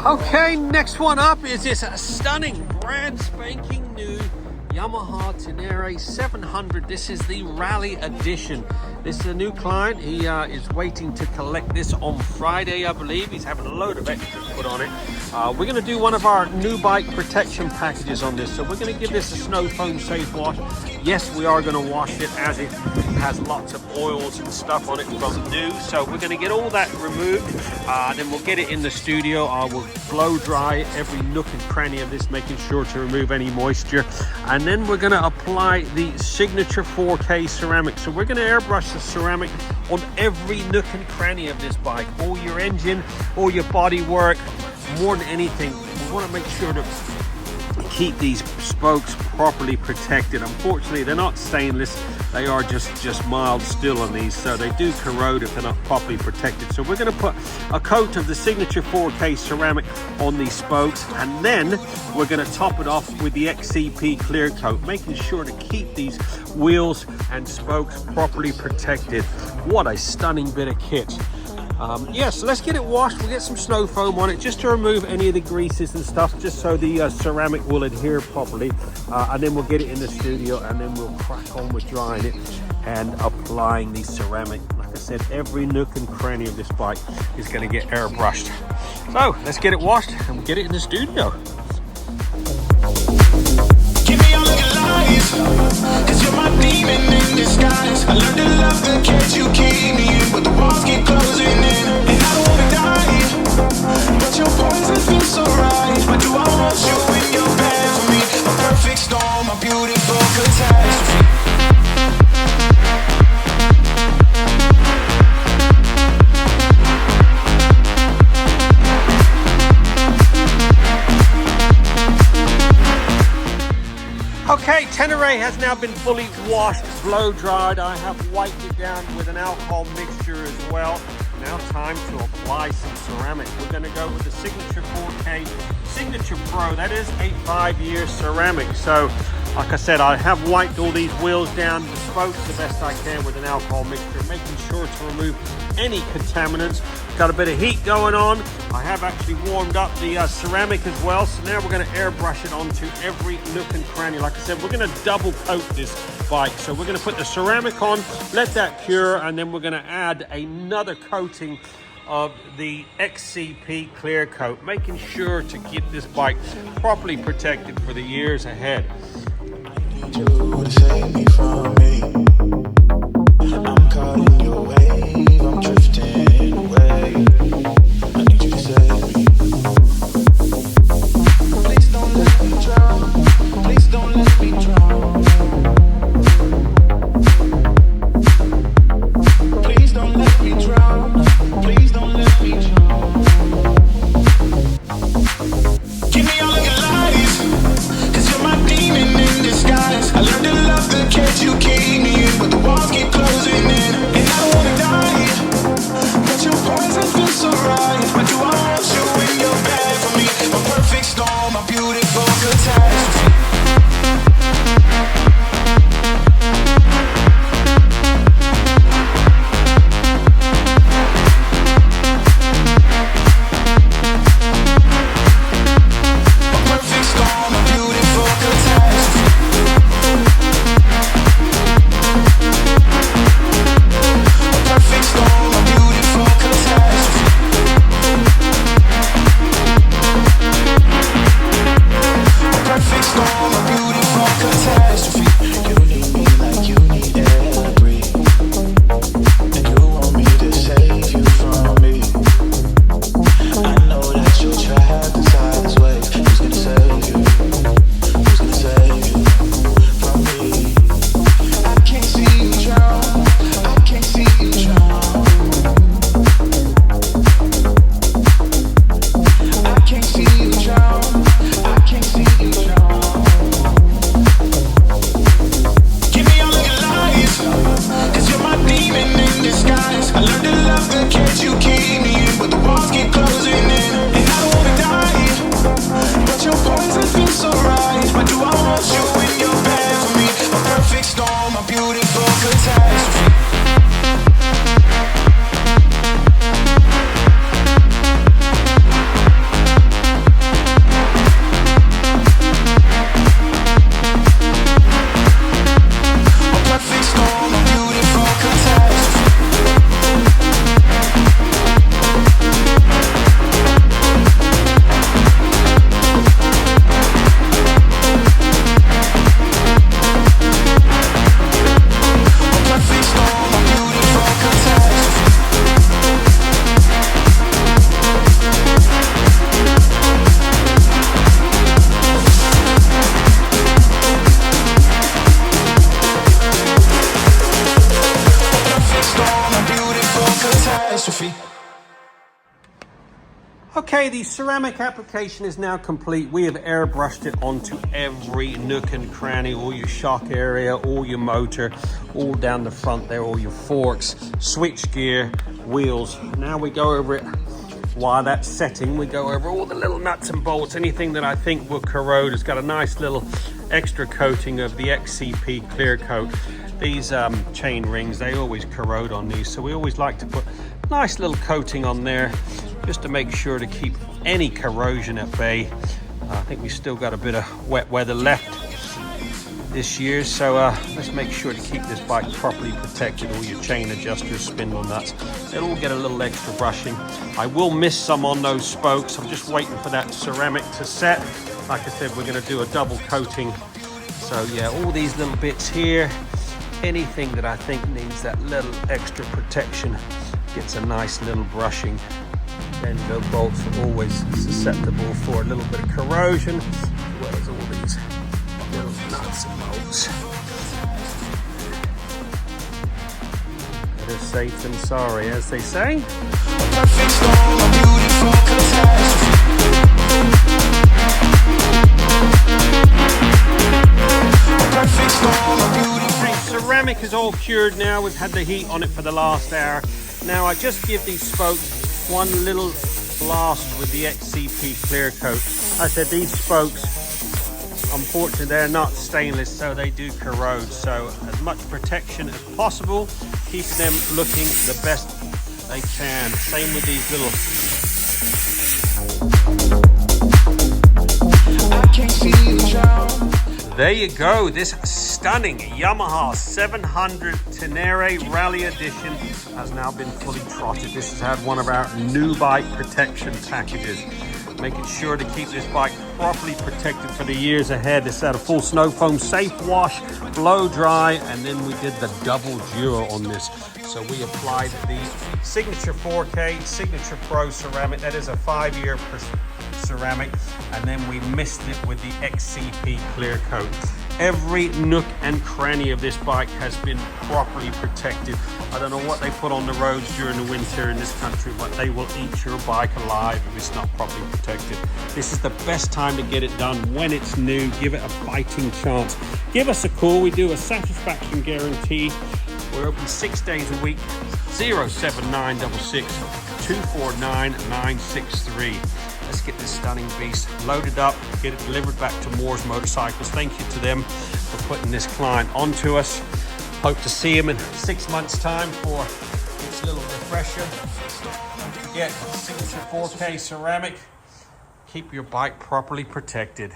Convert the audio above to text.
Okay, next one up is this stunning, brand spanking new Yamaha Tenere 700. This is the Rally Edition. This is a new client. He is waiting to collect this on Friday, I believe. He's having a load of extras put on it. We're going to do one of our new bike protection packages on this. So we're going to give this a snow foam safe wash. Yes, we are going to wash it as it has lots of oils and stuff on it from new. So we're going to get all that removed. Then we'll get it in the studio. I will blow dry every nook and cranny of this, making sure to remove any moisture. And then we're going to apply the signature 4K ceramic. So we're going to airbrush the ceramic on every nook and cranny of this bike. All your engine, all your body work. More than anything, we want to make sure to keep these spokes properly protected. Unfortunately, they're not stainless. They are just mild steel on these, so they do corrode if they're not properly protected. So we're going to put a coat of the signature 4K ceramic on these spokes, and then we're going to top it off with the XCP clear coat, making sure to keep these wheels and spokes properly protected. What a stunning bit of kit. So let's get it washed. We'll get some snow foam on it just to remove any of the greases and stuff, just so the ceramic will adhere properly, and then we'll get it in the studio, and then we'll crack on with drying it and applying the ceramic. Like I said, every nook and cranny of this bike is going to get airbrushed. So let's get it washed and we'll get it in the studio. Give me all of your lies, 'cause you're my demon in disguise. I learned to love the cage you keep me in, but the walls keep closing in, and I don't wanna die, but your poison feels so right. Why do I want you in your bed for me? A perfect storm, a beautiful catastrophe. Okay, Tenere has now been fully washed, blow dried. I have wiped it down with an alcohol mixture as well. Now time to apply some ceramic. We're going to go with the Signature 4K Signature Pro. That is a 5-year ceramic. So, like I said, I have wiped all these wheels down, the spokes the best I can with an alcohol mixture, making sure to remove any contaminants. Got a bit of heat going on. I have actually warmed up the ceramic as well. So now we're going to airbrush it onto every nook and cranny. Like I said, we're going to double coat this bike. So we're going to put the ceramic on, let that cure, and then we're going to add another coating of the XCP clear coat, making sure to keep this bike properly protected for the years ahead. To save me from me, I'm caught in your wave, I'm drifting away. I need you to save me. Please don't let me drown. Please don't let me drown. Please don't let me drown. Please don't let me drown. Give me all of your lies, 'cause you're my demon in disguise. I learned to love the cage you keep me in, but the walls keep closing in, and I don't wanna die, Okay, the ceramic application is now complete. We have airbrushed it onto every nook and cranny, all your shock area, all your motor, all down the front there, all your forks, switch gear, wheels. Now we go over it while that's setting. We go over all the little nuts and bolts, anything that I think will corrode. It's got a nice little extra coating of the XCP clear coat. These chain rings, they always corrode on these, so we always like to put a nice little coating on there just to make sure to keep any corrosion at bay. I think we've still got a bit of wet weather left this year, so let's make sure to keep this bike properly protected. All your chain adjusters, spindle nuts, they'll all get a little extra brushing. I will miss some on those spokes. I'm just waiting for that ceramic to set. Like I said, we're going to do a double coating. So yeah, all these little bits here, anything that I think needs that little extra protection gets a nice little brushing. Then the bolts are always susceptible for a little bit of corrosion, as well as all these little nuts and bolts. Better safe than sorry, as they say. Perfect storm, a beautiful catastrophe. Perfect storm, a beautiful. Ceramic is all cured now. We've had the heat on it for the last hour. Now I just give these spokes one little blast with the XCP clear coat. I said these spokes, unfortunately, they're not stainless, so they do corrode. So as much protection as possible, keeping them looking the best they can. Same with these little. I can't see the child. There you go, this stunning Yamaha 700 Tenere Rally Edition has now been fully trotted. This has had one of our new bike protection packages, making sure to keep this bike properly protected for the years ahead. This had a full snow foam safe wash, blow dry, and then we did the double duo on this. So we applied the Signature 4K, Signature Pro ceramic, that is a 5-year ceramic, and then we missed it with the XCP clear coat. Every nook and cranny of this bike has been properly protected. I don't know what they put on the roads during the winter in this country, but they will eat your bike alive if it's not properly protected. This is the best time to get it done when it's new. Give it a fighting chance. Give us a call. We do a satisfaction guarantee. We're open 6 days a week. 07966 249 963. Let's get this stunning beast loaded up, get it delivered back to Moore's Motorcycles. Thank you to them for putting this client onto us. Hope to see him in 6 months' time for this little refresher. Don't forget, Signature 4K ceramic. Keep your bike properly protected.